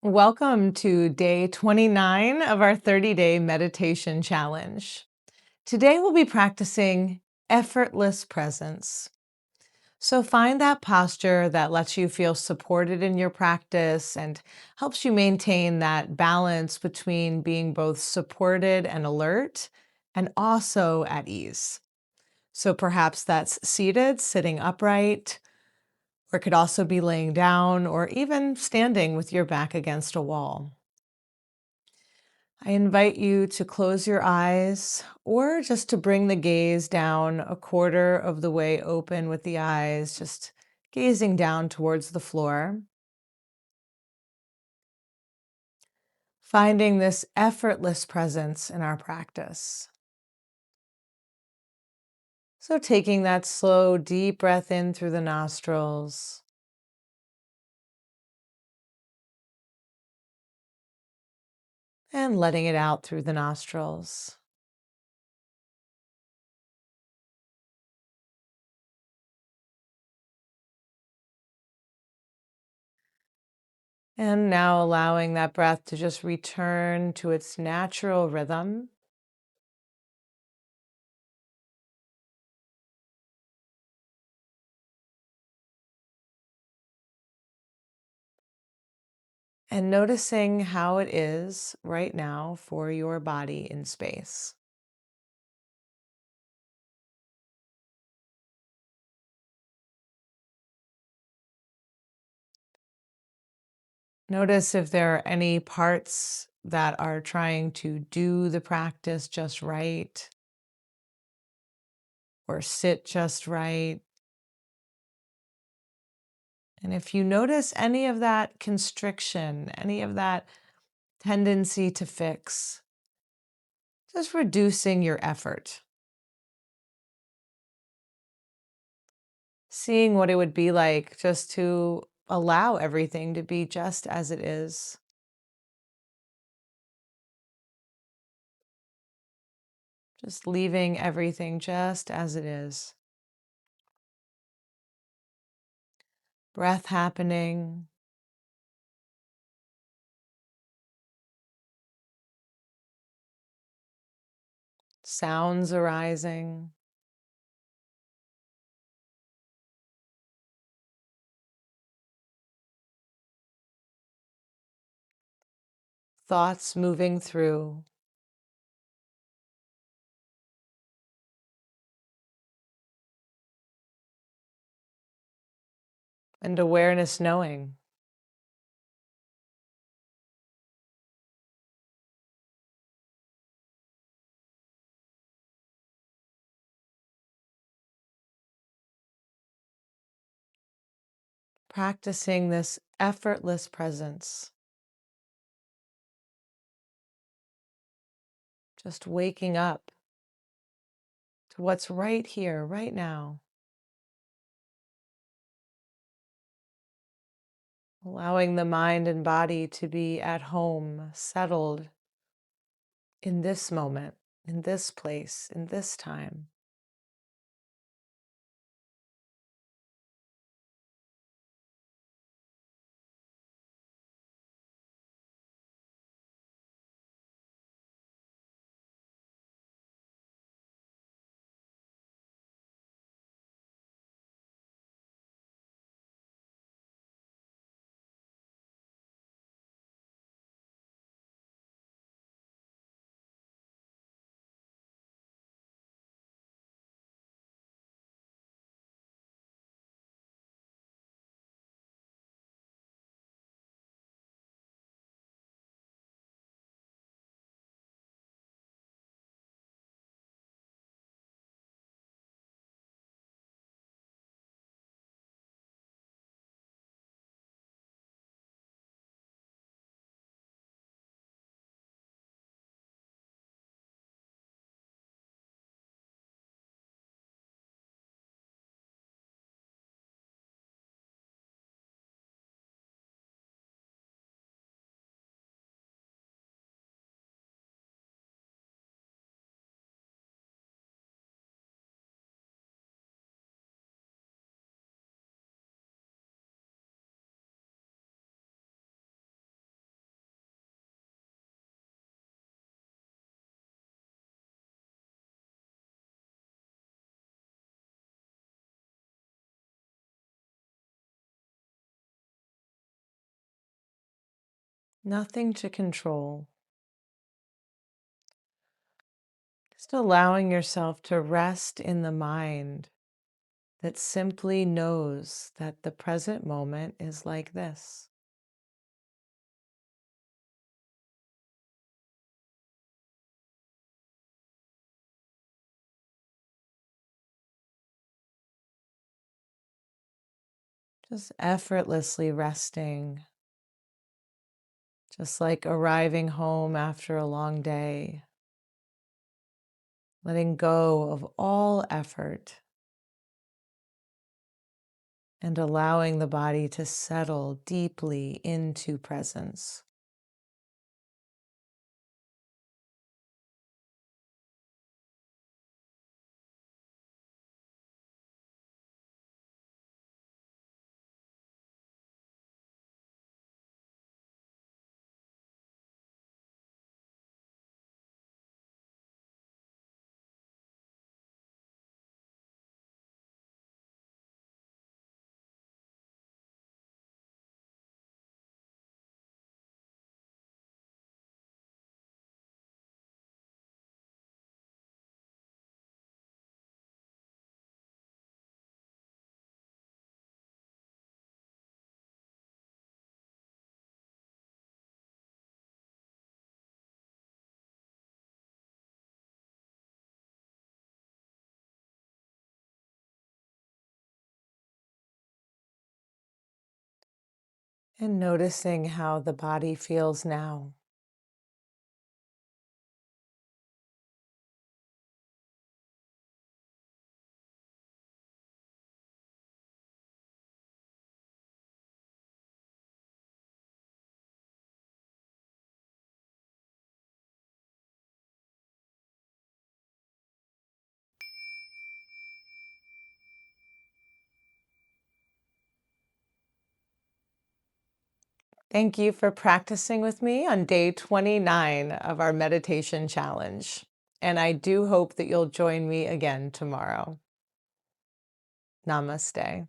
Welcome to day 29 of our 30-day meditation challenge. Today we'll be practicing effortless presence. So find that posture that lets you feel supported in your practice and helps you maintain that balance between being both supported and alert and also at ease. So perhaps that's seated, sitting upright, or it could also be laying down or even standing with your back against a wall. I invite you to close your eyes or just to bring the gaze down a quarter of the way open with the eyes, just gazing down towards the floor. Finding this effortless presence in our practice. So taking that slow, deep breath in through the nostrils and letting it out through the nostrils. And now allowing that breath to just return to its natural rhythm. And noticing how it is right now for your body in space. Notice if there are any parts that are trying to do the practice just right or sit just right. And if you notice any of that constriction, any of that tendency to fix, just reducing your effort. Seeing what it would be like just to allow everything to be just as it is. Just leaving everything just as it is. Breath happening, sounds arising, thoughts moving through, and awareness knowing. Practicing this effortless presence. Just waking up to what's right here, right now. Allowing the mind and body to be at home, settled in this moment, in this place, in this time. Nothing to control. Just allowing yourself to rest in the mind that simply knows that the present moment is like this. Just effortlessly resting, just like arriving home after a long day, letting go of all effort and allowing the body to settle deeply into presence. And noticing how the body feels now. Thank you for practicing with me on day 29 of our meditation challenge. And I do hope that you'll join me again tomorrow. Namaste.